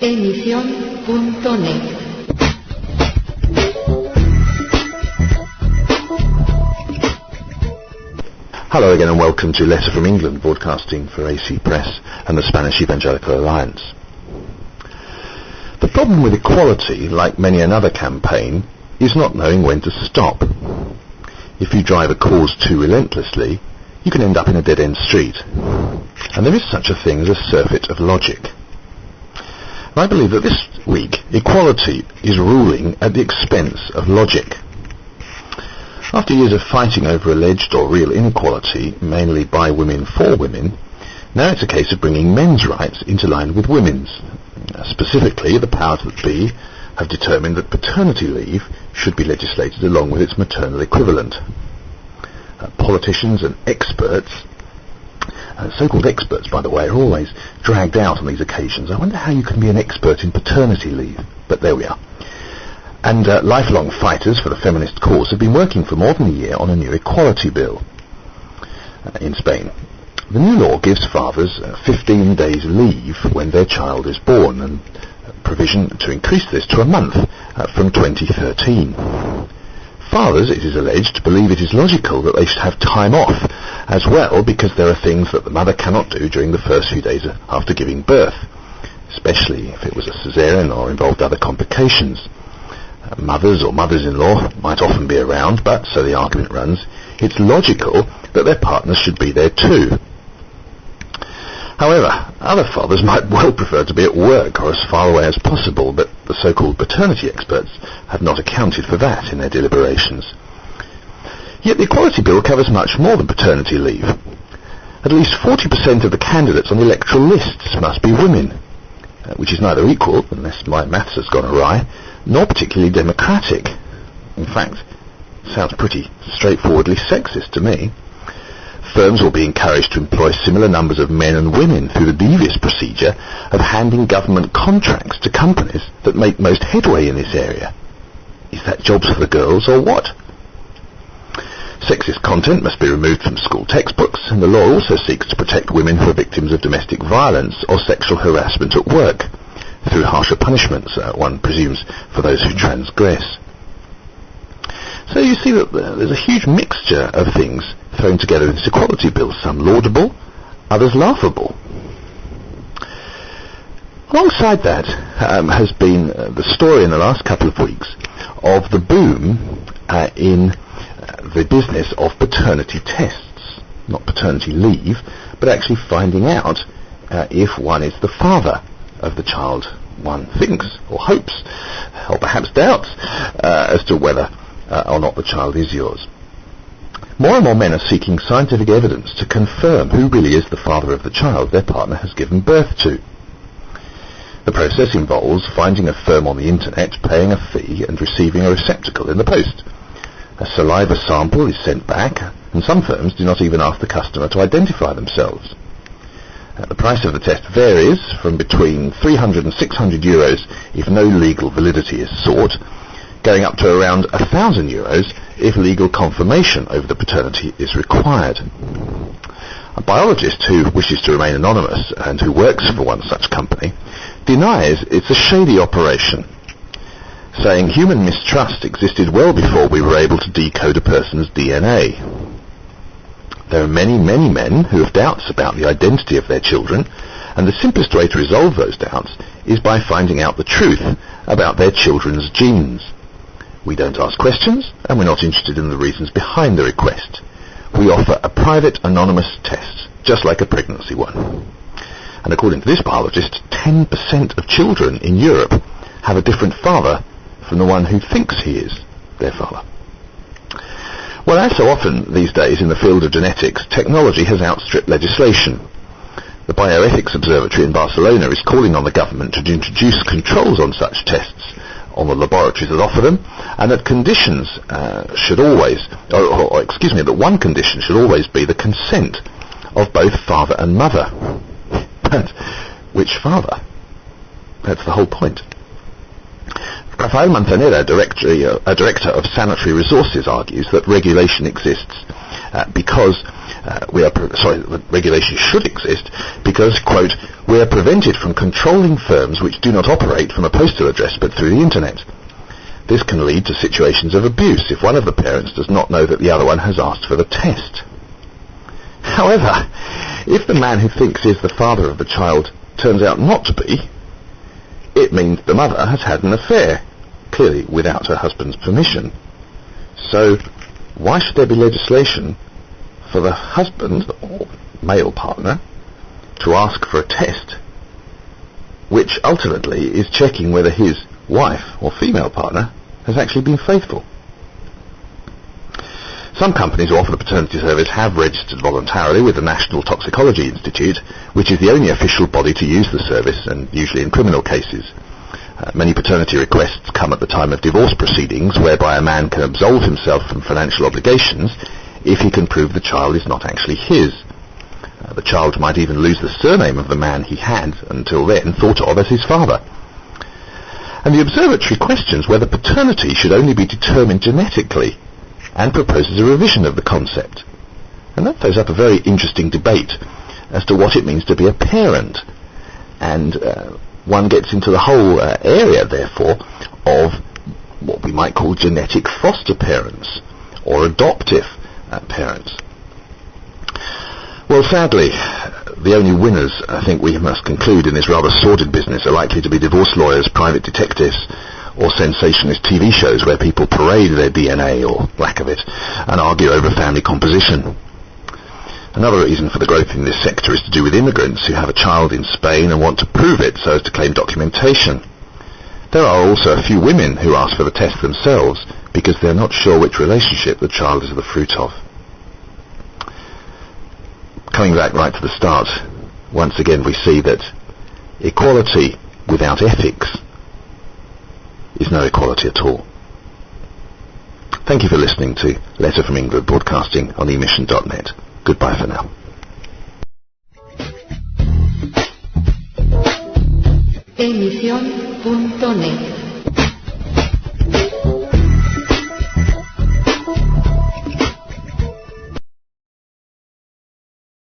Emisión.net. Hello again and welcome to Letter from England, broadcasting for AC Press and the Spanish Evangelical Alliance. The problem with equality, like many another campaign, is not knowing when to stop. If you drive a cause too relentlessly, you can end up in a dead-end street. And there is such a thing as a surfeit of logic. And I believe that this week, equality is ruling at the expense of logic. After years of fighting over alleged or real inequality, mainly by women for women, now it's a case of bringing men's rights into line with women's. Specifically, the powers that be have determined that paternity leave should be legislated along with its maternal equivalent. Politicians and experts, so-called experts, by the way, are always dragged out on these occasions. I wonder how you can be an expert in paternity leave, but there we are. And lifelong fighters for the feminist cause have been working for more than a year on a new equality bill in Spain. The new law gives fathers 15 days leave when their child is born, and provision to increase this to a month from 2013. Fathers, it is alleged, believe it is logical that they should have time off as well, because there are things that the mother cannot do during the first few days after giving birth, especially if it was a caesarean or involved other complications. Mothers or mothers-in-law might often be around, but, so the argument runs, it's logical that their partners should be there too. However, other fathers might well prefer to be at work or as far away as possible, but the so-called paternity experts have not accounted for that in their deliberations. Yet the Equality Bill covers much more than paternity leave. At least 40% of the candidates on the electoral lists must be women, which is neither equal, unless my maths has gone awry, nor particularly democratic. In fact, sounds pretty straightforwardly sexist to me. Firms will be encouraged to employ similar numbers of men and women through the devious procedure of handing government contracts to companies that make most headway in this area. Is that jobs for the girls or what? Sexist content must be removed from school textbooks, and the law also seeks to protect women who are victims of domestic violence or sexual harassment at work, through harsher punishments, one presumes, for those who transgress. So you see that there's a huge mixture of things thrown together in this equality bill, some laudable, others laughable. Alongside that has been the story in the last couple of weeks of the boom in the business of paternity tests, not paternity leave, but actually finding out if one is the father of the child one thinks or hopes or perhaps doubts as to whether or not the child is yours. More and more men are seeking scientific evidence to confirm who really is the father of the child their partner has given birth to. The process involves finding a firm on the internet, paying a fee and receiving a receptacle in the post. A saliva sample is sent back, and some firms do not even ask the customer to identify themselves. The price of the test varies from between 300 and 600 euros if no legal validity is sought, going up to around 1,000 euros if legal confirmation over the paternity is required. A biologist who wishes to remain anonymous and who works for one such company denies it's a shady operation, saying human mistrust existed well before we were able to decode a person's DNA. There are many, many men who have doubts about the identity of their children, and the simplest way to resolve those doubts is by finding out the truth about their children's genes. We don't ask questions, and we're not interested in the reasons behind the request. We offer a private, anonymous test, just like a pregnancy one. And according to this biologist, 10% of children in Europe have a different father from the one who thinks he is their father. Well, as so often these days in the field of genetics, technology has outstripped legislation. The Bioethics Observatory in Barcelona is calling on the government to introduce controls on such tests, on the laboratories that offer them, and that conditions should always, that one condition should always be the consent of both father and mother. But which father? That's the whole point. Rafael Manzanera, a director of sanitary resources, argues that regulation exists because the regulation should exist because, quote, we are prevented from controlling firms which do not operate from a postal address but through the internet. This can lead to situations of abuse if one of the parents does not know that the other one has asked for the test. However, if the man who thinks he is the father of the child turns out not to be, it means the mother has had an affair, clearly without her husband's permission. So, why should there be legislation for the husband, or male partner, to ask for a test, which ultimately is checking whether his wife or female partner has actually been faithful? Some companies who offer the paternity service have registered voluntarily with the National Toxicology Institute, which is the only official body to use the service, and usually in criminal cases. Many paternity requests come at the time of divorce proceedings, whereby a man can absolve himself from financial obligations if he can prove the child is not actually his. The child might even lose the surname of the man he had, until then, thought of as his father. And the observatory questions whether paternity should only be determined genetically, and proposes a revision of the concept. And that throws up a very interesting debate as to what it means to be a parent. And one gets into the whole area, therefore, of what we might call genetic foster parents, or adoptive parents. Well, sadly, the only winners, I think we must conclude, in this rather sordid business are likely to be divorce lawyers, private detectives, or sensationalist TV shows where people parade their DNA, or lack of it, and argue over family composition. Another reason for the growth in this sector is to do with immigrants who have a child in Spain and want to prove it so as to claim documentation. There are also a few women who ask for the test themselves because they're not sure which relationship the child is the fruit of. Coming back right to the start, once again we see that equality without ethics is no equality at all. Thank you for listening to Letter from England Broadcasting on emission.net. Goodbye for now. Emisión.net